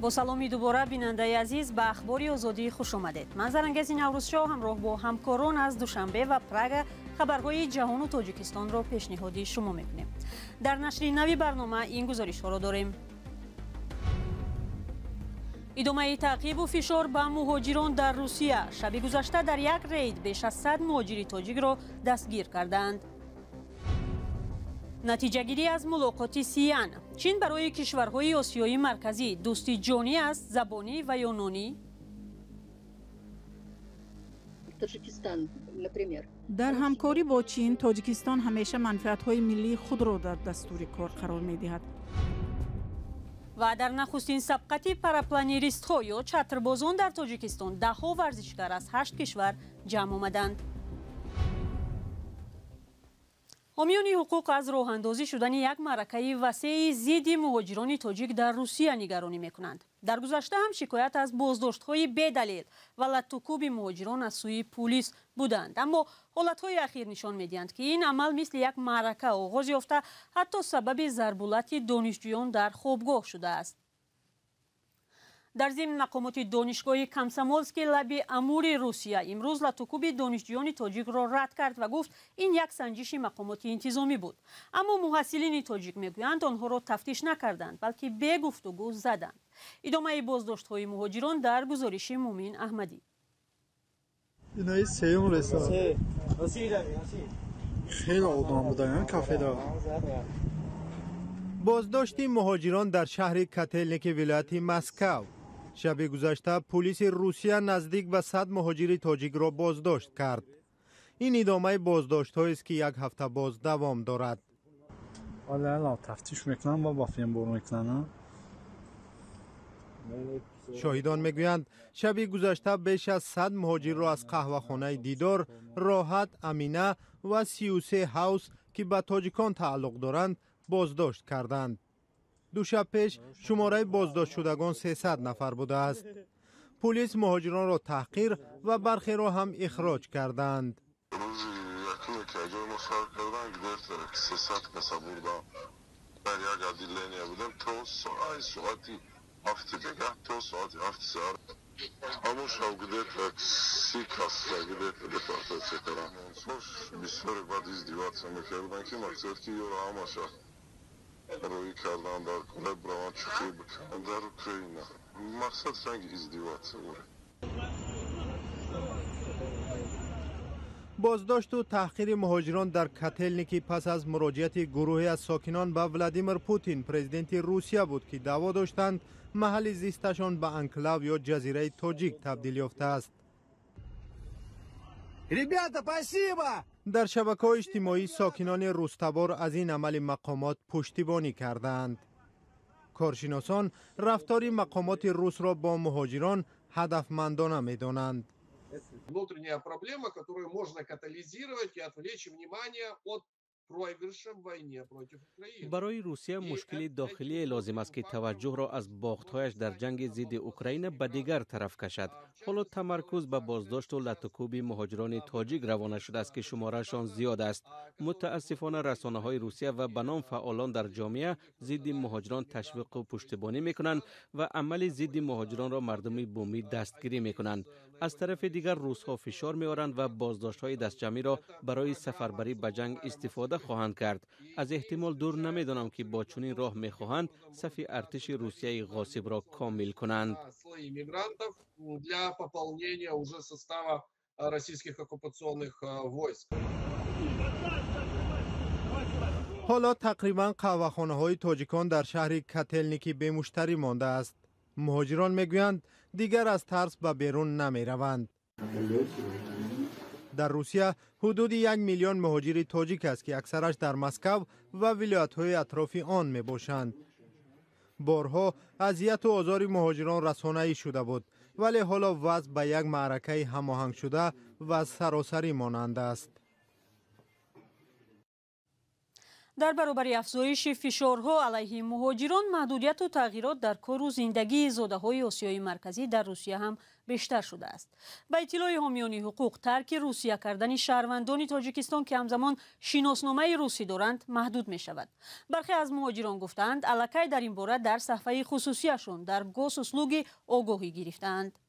با سلامی دوباره بیننده عزیز به اخبار آزادی خوش آمدید. من زرنگز نوروزشاه همراه با همکاران از دوشنبه و پراگ خبرهای جهان و تاجیکستان را پیشنهادی شما میکنیم. در نشر نوی برنامه این گزارش ها را داریم. ادامه تعقیب و فشار به مهاجران در روسیه. شب گذشته در یک رید بیش از 100 مهاجر تاجیک را دستگیر کردند. نتیجه گیری از ملاقات سیان. چین برای کشورهای آسیای مرکزی دوستی جانی است، زبانی و یونانی. در همکاری با چین، تاجیکستان همیشه منفعت‌های ملی خود را در دستور کار قرار می‌دهد. و در نخستین سبقت پراپلانیریست‌ها یا چتربازان در تاجیکستان ده‌ها ورزشکار از 8 کشور جمع آمدند. حامیان حقوق از راه اندازی شدن یک معرکه وسیع ضد مهاجران تاجیک در روسیه نگرانی میکنند. در گذشته هم شکایت از بازداشت‌های بی‌دلیل و لطوکوب مهاجران از سوی پلیس بودند، اما حالت‌های اخیر نشان می‌دهند که این عمل مثل یک معرکه آغاز یافته، حتی سبب ضربالت دانشجویان در خوابگاه شده است. در ضمن مقامات دانشگاه کامسامولسکی لب امور روسیه امروز لطوکوب دانشجویان تاجیک را رد کرد و گفت این یک سنجش مقامات انتظامی بود، اما محصلین تاجیک میگویند آنها را تفتیش نکردند بلکه به گفتگو زدند. ادامه بازداشت‌های مهاجران در گزارش مومن احمدی. اینای سیوم رسید. خیلی آدم بودن کافه دا. بازداشت مهاجران در شهر کاتلنیک ولایت مسکو. شب گذشته پلیس روسیه نزدیک به 100 مهاجر تاجیک را بازداشت کرد. این ادامه بازداشت است که یک هفته باز دوام دارد. والا تفتیش میکنن با فیلم برو میکنن. شاهدان میگویند شب گذشته بیش از 100 مهاجر را از قهوه‌خانه دیدار، راحت، امینه و 33 هاوس که به تاجیکان تعلق دارند بازداشت کردند. دو شب پیش شماره بازداشت شدگان 300 نفر بوده است. پلیس مهاجران را تحقیر و برخی را هم اخراج کردند. روی کردن در کل بران چطور بکنن در اوکراین مقصد سنگ ازدیوات بود. بازداشت و تحقیر مهاجران در کاتلنیکی پس از مراجعت گروهی از ساکنان به ولادیمیر پوتین پرزیدنت روسیه بود که دعوا داشتند محل زیستشان به انکلاو یا جزیره تاجیک تبدیل یافته است. در شبکه‌های اجتماعی ساکنان روستبار از این عمل مقامات پشتیبانی کردند. کارشناسان رفتار مقامات روس را با مهاجران هدفمندانه می‌دانند. Внутренняя проблема, которую можно катализировать и отвлечь внимание от проигрыша в войне против Украины. برای روسیه مشکل داخلی لازم است که توجه را از باخت‌هایش در جنگ ضد اوکراین به دیگر طرف کشد. حالا تمرکز به بازداشت و لطوکوب مهاجران تاجیک روانه شده است که شمارهشان زیاد است. متاسفانه رسانه‌های روسیه و به نام فعالان در جامعه ضد مهاجران تشویق و پشتیبانی می‌کنند و عمل ضد مهاجران را مردم بومی دستگیری می‌کنند. از طرف دیگر روس‌ها فشار می‌آورند و بازداشت‌های دستجمعی را برای سفربری به جنگ استفاده خواهند کرد. از احتمال دور نمی‌دانم که با چنین راه می‌خواهند صف ارتش روسیه غاصب را کامل کنند. Для пополнения уже состава российских оккупационных войск. حالا تقریبا قهوه‌خانه‌های تاجیکان در شهر کاتلنیکی به مشتری مانده است. مهاجران میگویند دیگر از ترس به بیرون نمی‌روند. در روسیه حدود 1 میلیون مهاجر تاجیک است که اکثرش در مسکو و ولایت‌های اطراف آن میباشند. بارها اذیت و آزار مهاجران رسانه‌ای شده بود، ولی حالا وضع به یک معرکه هماهنگ شده و سراسری مانند است. در برابر افزایش فشارها علیه مهاجران، محدودیت و تغییرات در کار و زندگی زاده‌های آسیای مرکزی در روسیه هم بیشتر شده است. به اطلاع حامیان حقوق، ترک روسیه کردن شهروندان تاجیکستان که همزمان شناسنامه روسی دارند محدود می شود. برخی از مهاجران گفتند الکی در این باره در صفحه خصوصیشون در گوسوسلوگ آگاهی گرفتند.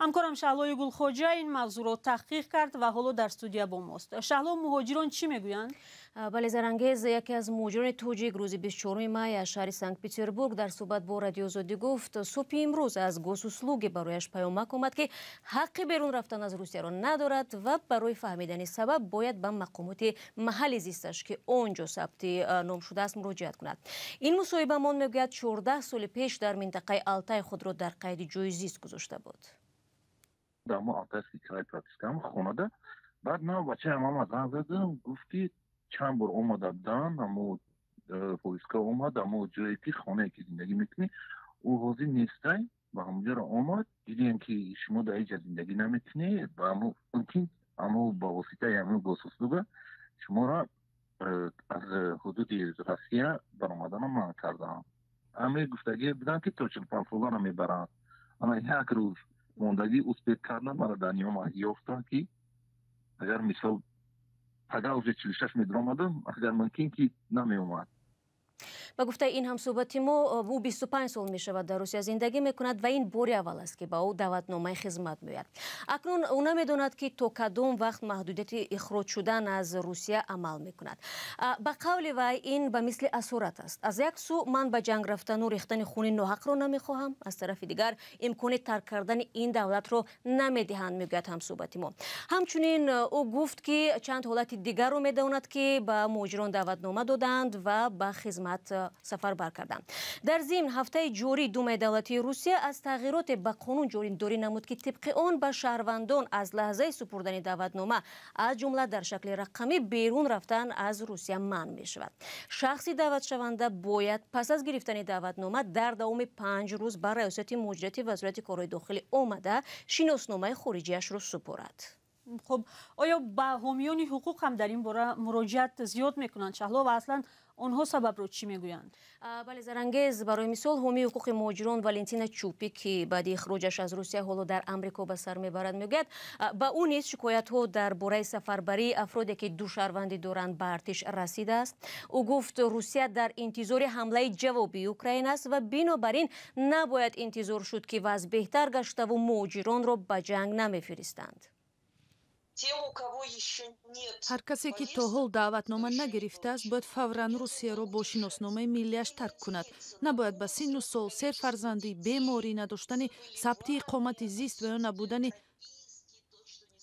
همکارم شهلا گلخواجه این موضوع را تحقیق کرد و حالا در استودیو با ماست. شهلا، مهاجران چی میگویند؟ بله زرانگیز، یکی از مهاجران توجیک روز 24 می از شهر سنت پتربورگ در صحبت با رادیو آزادی گفت صبح امروز از گوسوسلوگ برایش پیامک آمد که حق بیرون رفتن از روسیه را ندارد و برای فهمیدن سبب باید به مقامات محلی زیستش که آنجا ثبت نام شده است مراجعت کند. این مصاحبه مان میگوید 14 سال پیش در منطقه آلتای خود را در قید جای زیست گذاشته بود. دامو آتش کرای پراتیسکام خونده بعد نه بچه همه زنگ زدم گفتی چند بار اومدن همو پلیسکا اومد همو جایی که خانه که زندگی میکنی او حاضر نیسته و همونجا را اومد دیدیم که شما در اینجا زندگی نمیکنی و همو ممکن همو با واسطه همو گوسوسلوگ شما را از حدود روسیه برآمدن من کردم. همه گفتگی بدن که تو 45 سال نمیبرن. اما یک روز موندگی اسپیت کردن مرا در نیام یافتن که اگر مثال اگر از 46 می درآمدم اگر ممکن که نمی اومد. با گفته این هم صحبت ما او 25 سال می شود در روسیه زندگی می کند و این باری اول است که با او دعوتنامه خدمت می‌آید. اکنون او نمی‌داند که تا کدام وقت محدودیت اخراج شدن از روسیه عمل می کند. با قول وی این به مثل اسارت است. از یک سو من به جنگ رفتن و ریختن خون ناحق را نمی‌خواهم، از طرف دیگر امکان ترک کردن این دولت را نمی‌دهند میگوید هم صحبت ما. همچنین او گفت که چند حالت دیگر را می‌داند که به مهاجران دعوتنامه دادند و به خدمت سفر بر کردند. در ضمن هفته جاری دوم دولتی روسیه از تغییرات به قانون جاری نمود که طبق آن به شهروندان از لحظه سپردن دعوتنامه از جمله در شکل رقمی بیرون رفتن از روسیه منع می شود. شخصی دعوت شونده باید پس از گرفتن دعوتنامه در دوام 5 روز بر ریاست مدیریت وزارت کارهای داخلی آمده شناسنامه خارجیش را سپارد. خب آیا به حامیان حقوق هم در این باره مراجعت زیاد میکنند شهلا و اصلا آنها سبب رو چی میگویند؟ بله زرانگیز، برای مثال حامی حقوق مهاجران والنتینا چوپی که بعد اخراجش از روسیه حالا در امریکا به سر میبرد میگوید با او نیز شکایت ها درباره سفربری افرادی که دو شهروندی دارند به ارتش رسیده است. او گفت روسیه در انتظار حمله جوابی اوکراین است و بنابراین نباید انتظار شد که وضع بهتر گشته و مهاجران را به جنگ نمیفرستند. هر کسی که تا حال دعوتنامه نگرفته است باید فوراً روسیه را با شناسنامه ملیش ترک کند. نباید به سن و سال، سه فرزندی، بیماری، نداشتن ثبت اقامت زیست و یا نبودن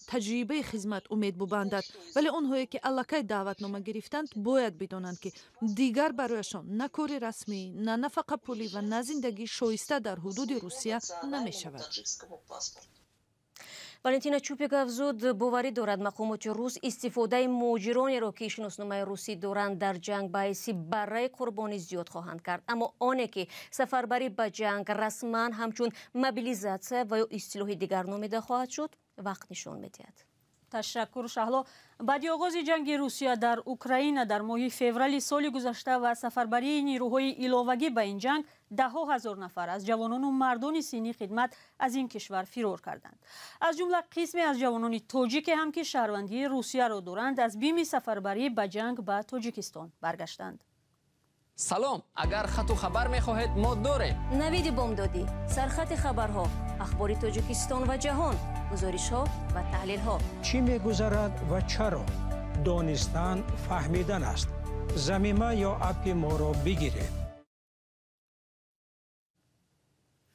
تجربه خدمت امید ببندد. ولی آنهایی که الکی دعوتنامه گرفتند باید بدانند که دیگر برایشان نه کار رسمی، نه نفقه پولی و نه زندگی شایسته در حدود روسیه نمی شود. والنتینا چوپیک افزود باوری دارد مقامات روس استفاده مهاجرانی را که شناسنامه روسی دارند در جنگ باعث برای قربانی زیاد خواهند کرد، اما آنه که سفربری به جنگ رسما همچون موبیلیزاسیون و یا اصطلاح دیگر نامیده خواهد شد وقت نشان می‌دهد. تشکر شهلا. بعد آغاز جنگ روسیه در اوکراین در ماه فوریه سال گذشته و سفربری نیروهای علاوگی به این جنگ 10,000 نفر از جوانان و مردان سنی خدمت از این کشور فرار کردند. از جمله قسمی از جوانان تاجیک هم که شهروندی روسیه را دارند از بیم سفربری به جنگ به تاجیکستان برگشتند. سلام، اگر خط و خبر می‌خواهید ما داریم. نوید بامدادی، سرخط خبرها، اخبار تاجیکستان و جهان، گزارش‌ها و تحلیل‌ها. چی می‌گذرد و چرا؟ دانستن فهمیدن است. زمینه یا اپ ما را بگیرید.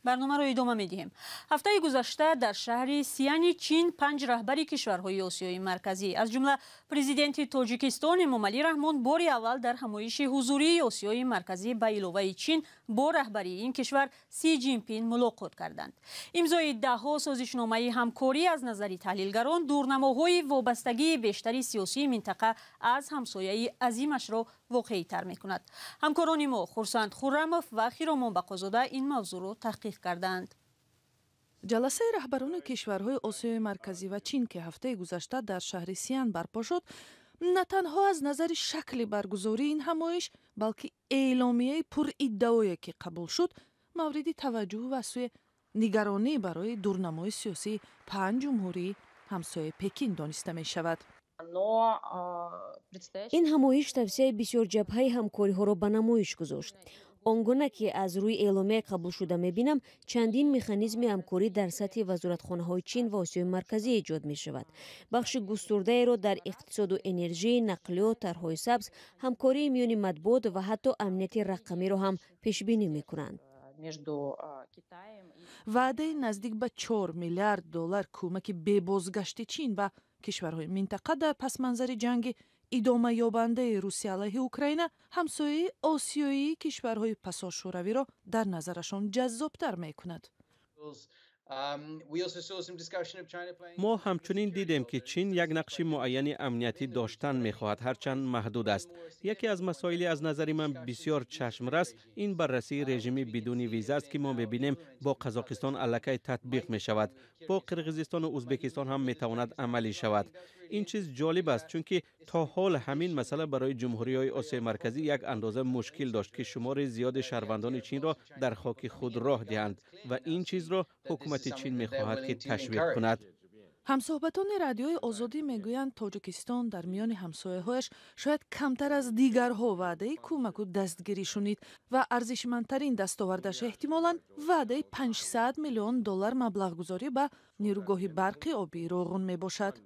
برنامه را ادامه می‌دهیم. هفته گذشته در شهر سیان چین 5 رهبر کشورهای آسیای مرکزی از جمله پرزیدنت تاجیکستان امامعلی رحمان بار اول در همایش حضوری آسیای مرکزی به علاوه چین با رهبری این کشور سی جین پین ملاقات کردند. امضای 10 سازشنامه همکاری از نظر تحلیلگران دورنماهای وابستگی بیشتری سیاسی منطقه از همسایه عظیمش را واقعی تر می‌کند. همکاران ما خورسند خورموف و خیرامان بقازاده این موضوع را تحقیق کردند. جلسه رهبران کشورهای آسیای مرکزی و چین که هفته گذشته در شهر سیان برپا شد، نه تنها از نظر شکل برگزاری این همایش بلکه اعلامیه پر ادعایی که قبول شد مورد توجه و سوی نگرانی برای دورنمای سیاسی پنج جمهوری همسایه پکین دانسته می شود. این همایش توسعه بسیار جبهه همکاری ها را به نمایش گذاشت. آنگونه که از روی اعلامیه قبول شده میبینم چندین مکانیزم همکاری در سطح وزارتخانه های چین و آسیای مرکزی ایجاد می شود. بخش گسترده را در اقتصاد و انرژی، نقلیات، طرحهای سبز، همکاری میان مطبوعات و حتی امنیت رقمی را هم پیش بینی می کنند. وعده نزدیک به 4 میلیارد دلار کمک به بازگشت چین و کشورهای منطقه در پس منظر جنگ ادامه یابنده روسیه علیه اوکراین همسایه آسیایی کشورهای پسا شوروی را در نظرشان جذابتر می کند. ما همچنین دیدیم که چین یک نقش معین امنیتی داشتن می‌خواهد، هرچند محدود است. یکی از مسائل از نظر من بسیار چشم‌رس این بررسی رژیم بدون ویزا است که ما می‌بینیم با قزاقستان الکی تطبیق می‌شود. با قرقیزستان و ازبکستان هم می‌تواند عملی شود. این چیز جالب است چون که تا حال همین مسئله برای جمهوری‌های آسیای مرکزی یک اندازه مشکل داشت که شمار زیاد شهروندان چین را در خاک خود راه دهند و این چیز را حکومت چین می‌خواهد که تشویق کند. همصحبتان رادیوی آزادی میگویند تاجیکستان در میان همسایه‌هایش شاید کمتر از دیگرها وعده کمک و دستگیری شنید و ارزشمندترین دستاوردش احتمالاً وعده 500 میلیون دلار مبلغ گذاری به نیروگاه برقی آبی روغن میباشد.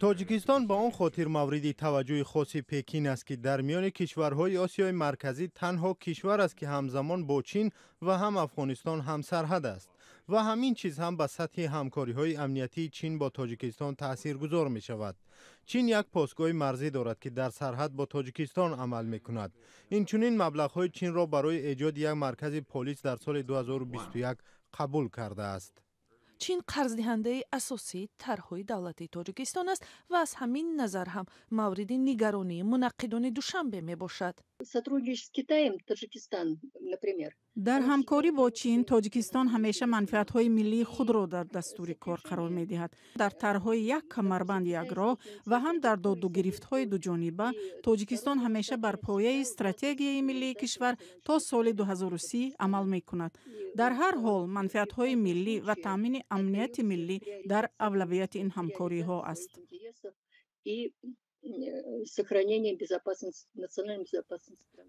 تاجیکستان با آن خاطر مورد توجه خاص پکین است که در میان کشورهای آسیای مرکزی تنها کشور است که همزمان با چین و هم افغانستان هم سرحد است و همین چیز هم به سطح همکاری‌های امنیتی چین با تاجیکستان تاثیرگذار می شود. چین یک پاسگاه مرزی دارد که در سرحد با تاجیکستان عمل می کند. این چنین مبلغ‌های چین را برای ایجاد یک مرکز پلیس در سال 2021 قبول کرده است. چین قرض دهنده اساسی طرحهای دولتی تاجیکستان است و از همین نظر هم مورد نگرانی منعقدان دوشنبه می باشد. در همکاری با چین، تاجیکستان همیشه منفعت‌های ملی خود را در دستور کار قرار می‌دهد. در طرح‌های یک کمربند یک راه و هم در داد و گرفت‌های دو جانبه، تاجیکستان همیشه بر پایه استراتژی ملی کشور تا سال 2030 عمل می‌کند. در هر حال، منفعت‌های ملی و تامین امنیت ملی در اولویت این همکاری‌ها است.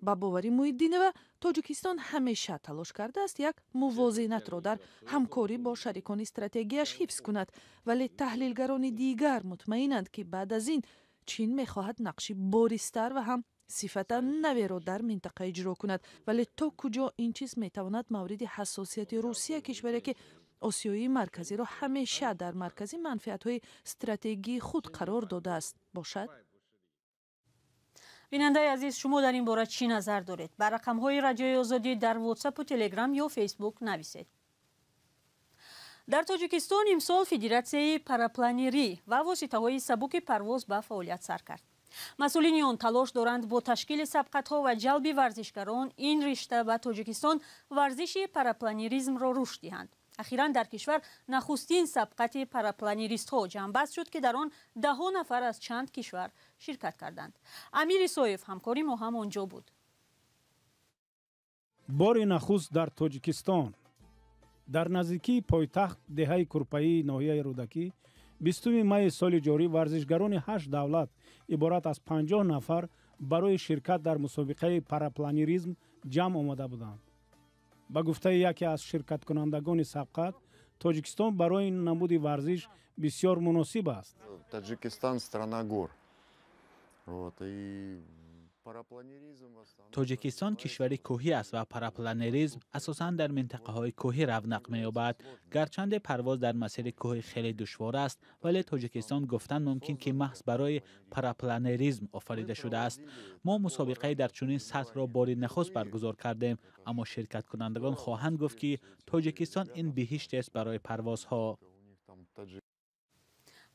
با باوری محیدینова تاجیکستان همیشه تلاش کرده است یک موازنت را در همکاری با شریکان استراتژیش حفظ کند، ولی تحلیلگران دیگر مطمئنند که بعد از این چین می‌خواهد نقشی بارزتر و هم صفت نوی را در منطقه اجرا کند، ولی تا کجا این چیز می‌تواند مورد حساسیت روسیه، کشوری که آسیای مرکزی را همیشه در مرکز منفعت‌های استراتژی خود قرار داده است باشد. بیننده عزیز، شما در این باره چی نظر دارید؟ بر رقم‌های رادیوی آزادی در واتساپ و تلگرام یا فیسبوک نویسید. در تاجیکستان امسال فدراسیای پاراپلانری و واسطه‌های سبک پرواز به فعالیت سر کرد. مسئولین آن تلاش دارند با تشکیل سبقت‌ها و جلب ورزشکاران این رشته به تاجیکستان ورزش پاراپلانریسم را رشد دهند. اخیراً در کشور نخستین سبقت پاراپلانریست ها جمع‌بست شد که در آن 10 نفر از چند کشور شرکت کردند. امیر سویف همکاری ما هم آنجا بود. بار نخست در تاجیکستان در نزدیکی پایتخت دهه کرپایی ناحیه رودکی 20 می سال جاری ورزشگران 8 دولت عبارت از 50 نفر برای شرکت در مسابقه پاراپلانریسم جمع آمده بودند. با گفته یکی از شرکت کنندگان سبقت، تاجیکستان برای این نمود ورزش بسیار مناسب است. تاجیکستان страна гор. تاجیکستان کشوری کوهی است و پاراپلانریسم اساساً در منطقه های کوهی رونق می‌یابد. گرچند پرواز در مسیر کوهی خیلی دشوار است، ولی تاجیکستان گفتن ممکن که محض برای پاراپلانریسم آفریده شده است. ما مسابقه در چنین سطح را بار نخست برگزار کردیم، اما شرکت کنندگان خواهند گفت که تاجیکستان این بهشت است برای پروازها.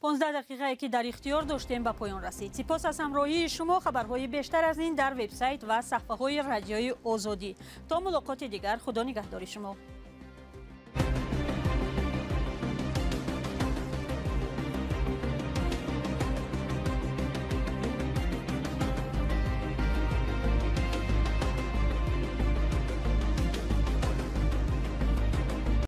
15 دقیقه که در اختیار داشتیم به پایان رسید. سپاس از همراهی شما. خبرهای بیشتر از این در وبسایت و صفحه‌های رادیوی آزادی. تا ملاقات دیگر، خدا نگهدار شما.